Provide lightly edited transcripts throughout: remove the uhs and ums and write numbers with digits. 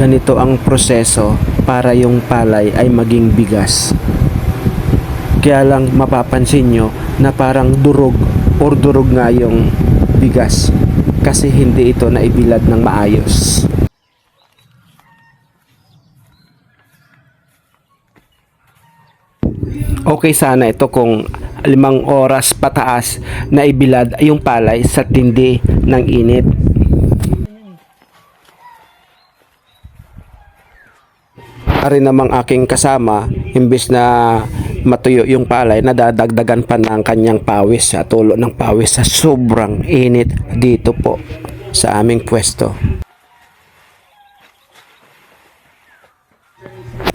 ganito ang proseso para yung palay ay maging bigas. Kaya lang mapapansin nyo na parang durog or durog nga yung bigas kasi hindi ito naibilad ng maayos. Okay sana ito kung 5 oras pataas na ibilad yung palay sa tindi ng init. Ari namang aking kasama, imbis na matuyo yung palay, nadadagdagan pa ng kanyang pawis sa tulo ng pawis sa sobrang init dito po sa aming pwesto.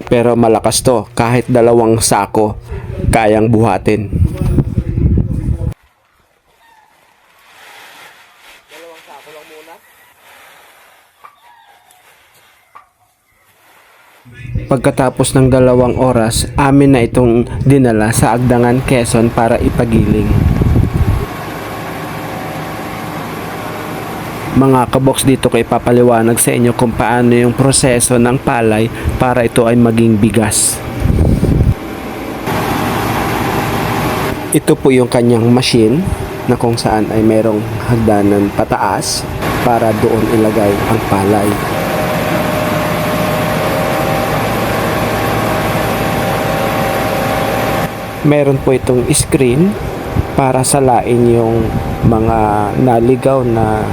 Pero malakas to, kahit 2 sako kayang buhatin. Pagkatapos ng 2 oras, amin na itong dinala sa Agdangan, Quezon para ipagiling. Mga kaboks, dito ko ipapaliwanag sa inyo kung paano yung proseso ng palay para ito ay maging bigas. Ito po yung kanyang machine na kung saan ay merong hagdanan pataas para doon ilagay ang palay. Meron po itong screen para salain yung mga naligaw na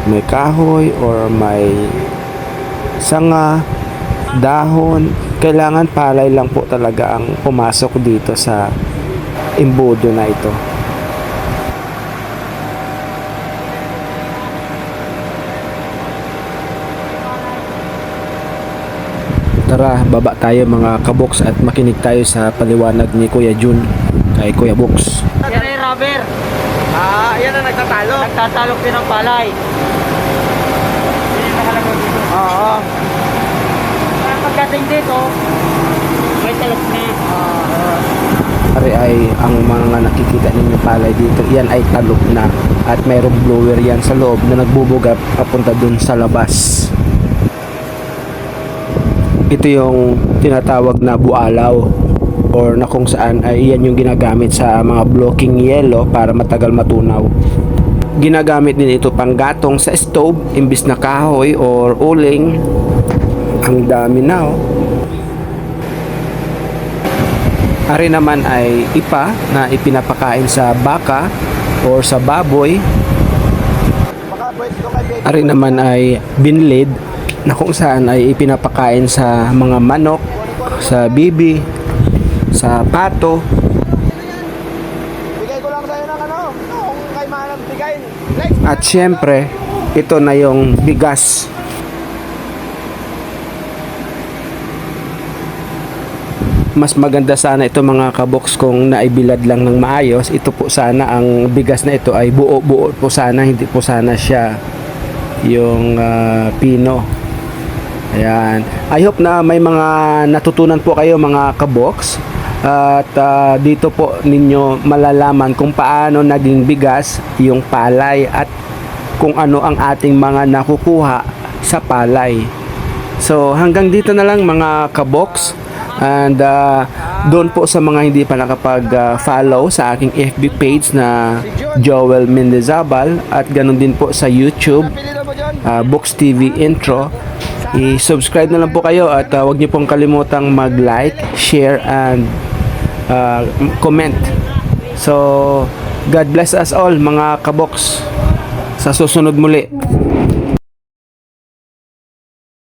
may kahoy or may sanga, dahon. Kailangan palay lang po talaga ang pumasok dito sa imbudo na ito. Tara, baba tayo mga kaboks at makinig tayo sa paliwanag ni Kuya Jun kay Kuya Boks. Yan ay rubber. Yan ang nagtatalo. Nagtatalok din ng palay. Yan yung nahalaga dito. Oo. Pagdating dito, may talok na. Ari ay ang mga nakikita ninyo palay dito, yan ay talok na at mayroong blower yan sa loob na nagbubuga papunta dun sa labas. Ito yung tinatawag na bualaw or na kung saan ay yan yung ginagamit sa mga blocking yelo para matagal matunaw. Ginagamit din ito pang gatong sa stove imbis na kahoy or uling. Ang dami na oh. Ari naman ay ipa na ipinapakain sa baka or sa baboy. Ari naman ay binlid na kung saan ay ipinapakain sa mga manok, sa bibi, sa pato. Bigay ko lang sa'yo ng kung kay manang bigay. At syempre, ito na yung bigas. Mas maganda sana ito mga kaboks kung naibilad lang ng maayos. Ito po sana ang bigas na ito ay buo-buo po sana, hindi po sana siya yung pino. Ayan. I hope na may mga natutunan po kayo mga kaboks. At dito po ninyo malalaman kung paano naging bigas yung palay at kung ano ang ating mga nakukuha sa palay. So hanggang dito na lang mga kaboks. And doon po sa mga hindi pa nakapag-follow sa aking FB page na Joel Mendezabal at ganun din po sa YouTube Box TV Intro, i-subscribe na lang po kayo at huwag niyo pong kalimutang mag-like, share and comment. So God bless us all mga kaboks. Sa susunod muli.